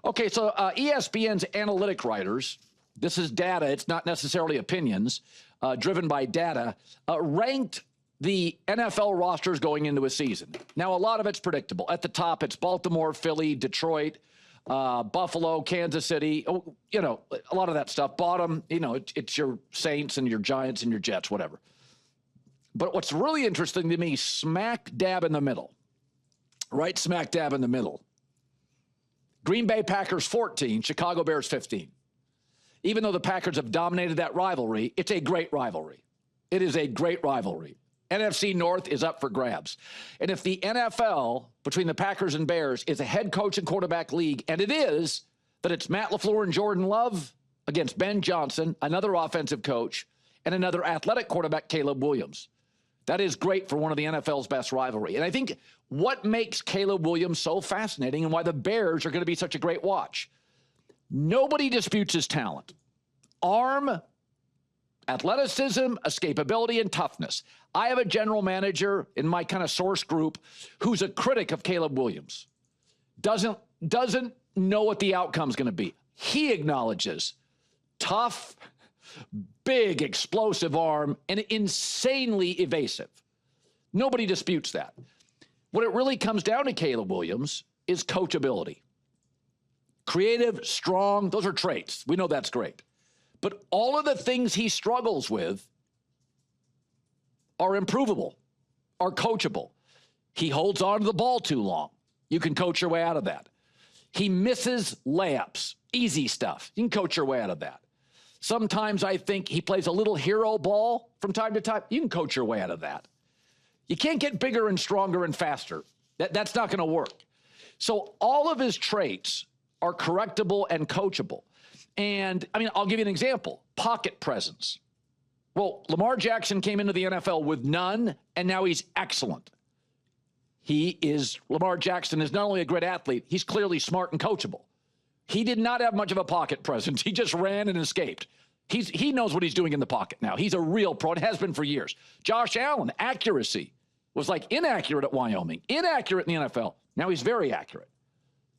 Okay, so ESPN's analytic writers, this is data, it's not necessarily opinions, driven by data, ranked the NFL rosters going into a season. Now, a lot of it's predictable. At the top, it's Baltimore, Philly, Detroit, Buffalo, Kansas City, a lot of that stuff. Bottom, it's your Saints and your Giants and your Jets, whatever. But what's really interesting to me, smack dab in the middle, right smack dab in the middle, Green Bay Packers 14, Chicago Bears 15. Even though the Packers have dominated that rivalry, it's a great rivalry. It is a great rivalry. NFC North is up for grabs. And if the NFL, between the Packers and Bears, is a head coach and quarterback league, and it is, that it's Matt LaFleur and Jordan Love against Ben Johnson, another offensive coach, and another athletic quarterback, Caleb Williams. That is great for one of the NFL's best rivalry. And I think what makes Caleb Williams so fascinating and why the Bears are going to be such a great watch, nobody disputes his talent. Arm, athleticism, escapability, and toughness. I have a general manager in my kind of source group who's a critic of Caleb Williams. Doesn't know what the outcome's going to be. He acknowledges tough, big, explosive arm, and insanely evasive. Nobody disputes that. What it really comes down to Caleb Williams is coachability. Creative, strong, those are traits. We know that's great. But all of the things he struggles with are improvable, are coachable. He holds on to the ball too long. You can coach your way out of that. He misses layups, easy stuff. You can coach your way out of that. Sometimes I think he plays a little hero ball from time to time. You can coach your way out of that. You can't get bigger and stronger and faster. That's not going to work. So all of his traits are correctable and coachable. And, I'll give you an example. Pocket presence. Well, Lamar Jackson came into the NFL with none, and now he's excellent. Lamar Jackson is not only a great athlete, he's clearly smart and coachable. He did not have much of a pocket presence. He just ran and escaped. He knows what he's doing in the pocket now. He's a real pro. It has been for years. Josh Allen, accuracy, was like inaccurate at Wyoming, inaccurate in the NFL. Now he's very accurate.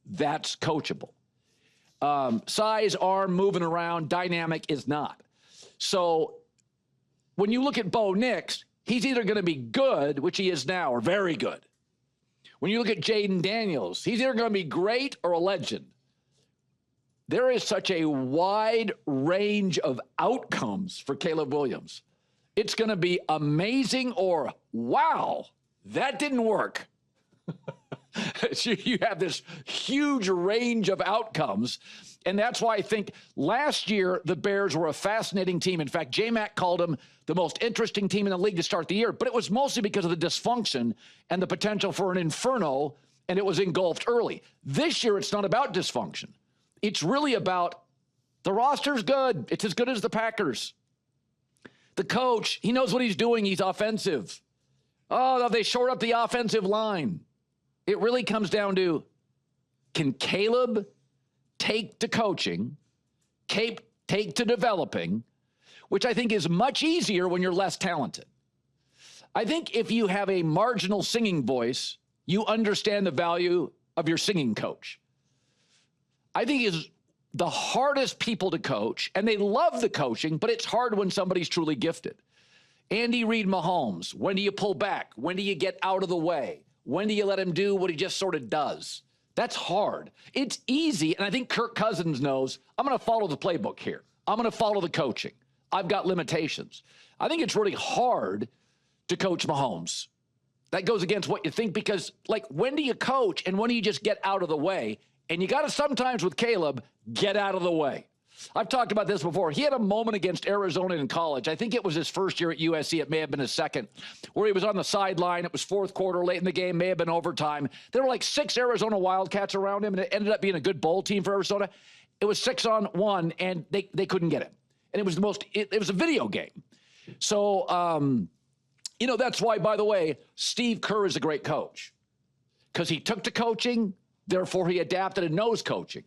That's coachable. Size, arm, moving around, dynamic is not. So when you look at Bo Nix, he's either going to be good, which he is now, or very good. When you look at Jaden Daniels, he's either going to be great or a legend. There is such a wide range of outcomes for Caleb Williams. It's going to be amazing or, wow, that didn't work. So you have this huge range of outcomes, and that's why I think last year the Bears were a fascinating team. In fact, J-Mac called them the most interesting team in the league to start the year, but it was mostly because of the dysfunction and the potential for an inferno, and it was engulfed early. This year, it's not about dysfunction. It's really about the roster's good. It's as good as the Packers. The coach, he knows what he's doing. He's offensive. Oh, they short up the offensive line. It really comes down to, can Caleb take to coaching, take to developing, which I think is much easier when you're less talented. I think if you have a marginal singing voice, you understand the value of your singing coach. I think is the hardest people to coach, and they love the coaching, but it's hard when somebody's truly gifted. Andy Reid Mahomes, when do you pull back? When do you get out of the way? When do you let him do what he just sort of does? That's hard. It's easy, and I think Kirk Cousins knows, I'm going to follow the playbook here. I'm going to follow the coaching. I've got limitations. I think it's really hard to coach Mahomes. That goes against what you think because, when do you coach and when do you just get out of the way? And you got to sometimes with Caleb, get out of the way. I've talked about this before. He had a moment against Arizona in college. I think it was his first year at USC. It may have been his second, where he was on the sideline. It was fourth quarter, late in the game, may have been overtime. There were like 6 Arizona Wildcats around him, and it ended up being a good bowl team for Arizona. It was 6-on-1, and they couldn't get him. And it was it was a video game. So, that's why, by the way, Steve Kerr is a great coach. Because he took to coaching, therefore he adapted and knows coaching.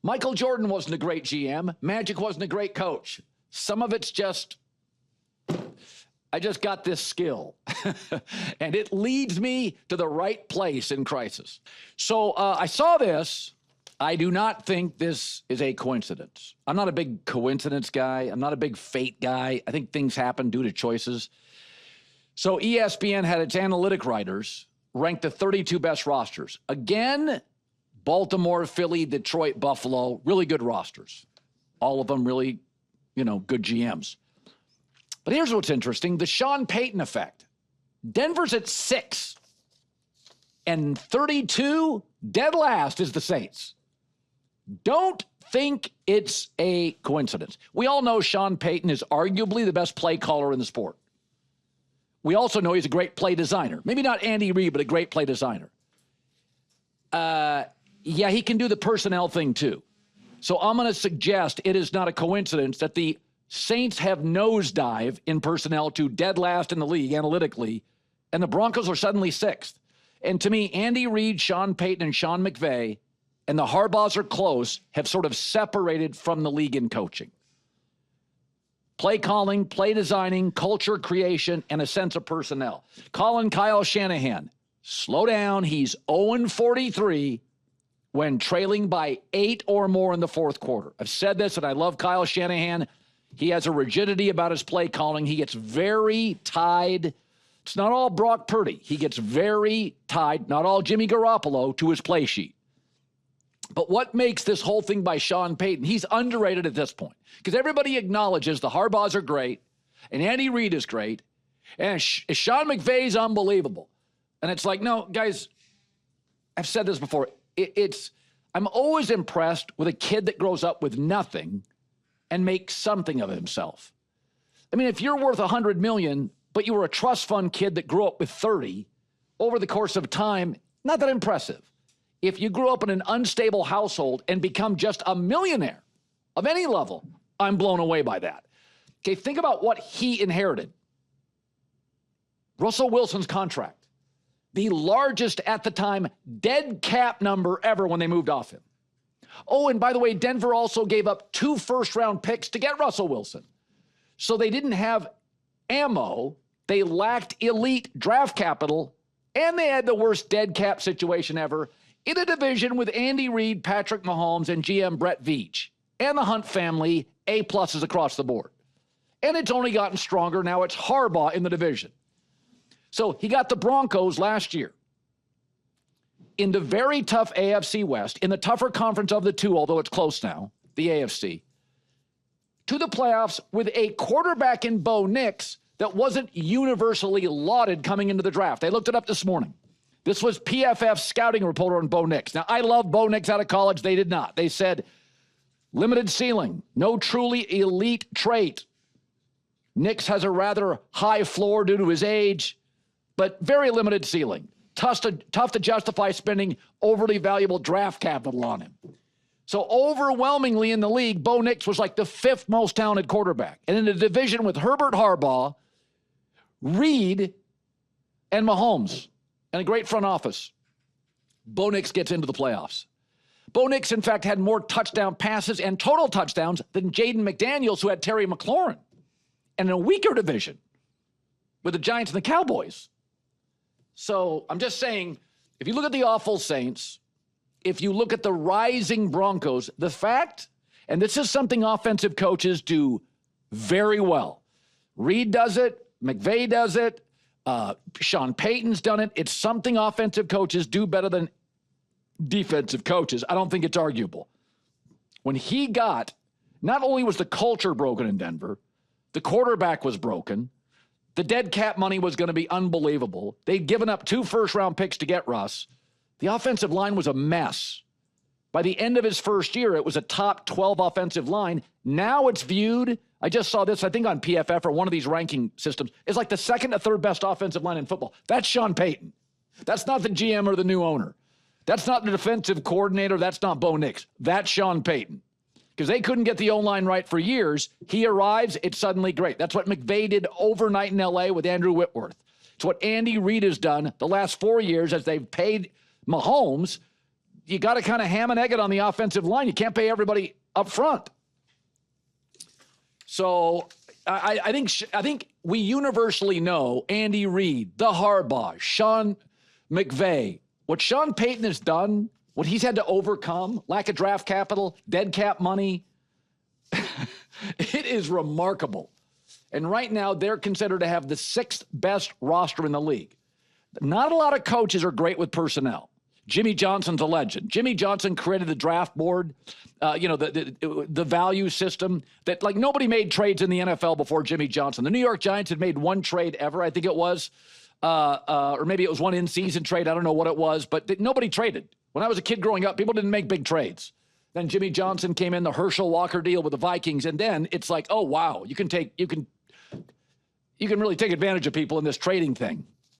Michael Jordan wasn't a great GM. Magic wasn't a great coach. Some of it's just, I just got this skill. And it leads me to the right place in crisis. So I saw this, I do not think this is a coincidence. I'm not a big coincidence guy. I'm not a big fate guy. I think things happen due to choices. So ESPN had its analytic writers rank the 32 best rosters. Again, Baltimore, Philly, Detroit, Buffalo, really good rosters. All of them really, good GMs. But here's what's interesting. The Sean Payton effect. Denver's at 6. And 32, dead last, is the Saints. Don't think it's a coincidence. We all know Sean Payton is arguably the best play caller in the sport. We also know he's a great play designer. Maybe not Andy Reid, but a great play designer. Yeah, he can do the personnel thing too. So I'm going to suggest it is not a coincidence that the Saints have nosedive in personnel to dead last in the league analytically, and the Broncos are suddenly 6th. And to me, Andy Reid, Sean Payton, and Sean McVay, and the Harbaughs are close, have sort of separated from the league in coaching. Play calling, play designing, culture creation, and a sense of personnel. Colin Kyle Shanahan, slow down. He's 0-43 when trailing by 8 or more in the fourth quarter. I've said this, and I love Kyle Shanahan. He has a rigidity about his play calling. He gets very tied. It's not all Brock Purdy. He gets very tied, not all Jimmy Garoppolo, to his play sheet. But what makes this whole thing by Sean Payton? He's underrated at this point because everybody acknowledges the Harbaughs are great and Andy Reid is great and Sean McVay's unbelievable. And it's like, no, guys, I've said this before. I'm always impressed with a kid that grows up with nothing and makes something of himself. I mean, if you're worth $100 million, but you were a trust fund kid that grew up with 30 over the course of time, not that impressive. If you grew up in an unstable household and become just a millionaire of any level, I'm blown away by that. Okay, think about what he inherited. Russell Wilson's contract, the largest at the time dead cap number ever when they moved off him. Oh, and by the way, Denver also gave up 2 first-round picks to get Russell Wilson. So they didn't have ammo, they lacked elite draft capital, and they had the worst dead cap situation ever in a division with Andy Reid, Patrick Mahomes, and GM Brett Veach, and the Hunt family, A-pluses across the board. And it's only gotten stronger. Now it's Harbaugh in the division. So he got the Broncos last year in the very tough AFC West, in the tougher conference of the two, although it's close now, the AFC, to the playoffs with a quarterback in Bo Nix that wasn't universally lauded coming into the draft. They looked it up this morning. This was PFF's scouting reporter on Bo Nix. Now, I love Bo Nix out of college. They did not. They said, limited ceiling, no truly elite trait. Nix has a rather high floor due to his age, but very limited ceiling. Tough to justify spending overly valuable draft capital on him. So overwhelmingly in the league, Bo Nix was like the 5th most talented quarterback. And in a division with Herbert Harbaugh, Reid, and Mahomes, and a great front office, Bo Nix gets into the playoffs. Bo Nix, in fact, had more touchdown passes and total touchdowns than Jaden McDaniels, who had Terry McLaurin, and in a weaker division with the Giants and the Cowboys. So I'm just saying, if you look at the awful Saints, if you look at the rising Broncos, the fact, and this is something offensive coaches do very well. Reid does it, McVay does it, Sean Payton's done it. It's something offensive coaches do better than defensive coaches. I don't think it's arguable. When he got, not only was the culture broken in Denver, the quarterback was broken, the dead cap money was going to be unbelievable. They'd given up 2 first-round picks to get Russ. The offensive line was a mess. By the end of his first year, it was a top 12 offensive line. Now it's viewed, I just saw this, I think on PFF or one of these ranking systems, it's like the 2nd or 3rd best offensive line in football. That's Sean Payton. That's not the GM or the new owner. That's not the defensive coordinator. That's not Bo Nix. That's Sean Payton. Because they couldn't get the O-line right for years. He arrives, it's suddenly great. That's what McVay did overnight in L.A. with Andrew Whitworth. It's what Andy Reid has done the last 4 years as they've paid Mahomes. You got to kind of ham and egg it on the offensive line. You can't pay everybody up front. So I think we universally know Andy Reid, the Harbaugh, Sean McVay. What Sean Payton has done what he's had to overcome, lack of draft capital, dead cap money, it is remarkable. And right now, they're considered to have the 6th best roster in the league. Not a lot of coaches are great with personnel. Jimmy Johnson's a legend. Jimmy Johnson created the draft board, the value system that, like, nobody made trades in the NFL before Jimmy Johnson. The New York Giants had made one trade ever, I think it was, or maybe it was one in-season trade. I don't know what it was, but nobody traded. When I was a kid growing up, people didn't make big trades. Then Jimmy Johnson came in, the Herschel Walker deal with the Vikings, and then it's like, oh, wow, you can really take advantage of people in this trading thing.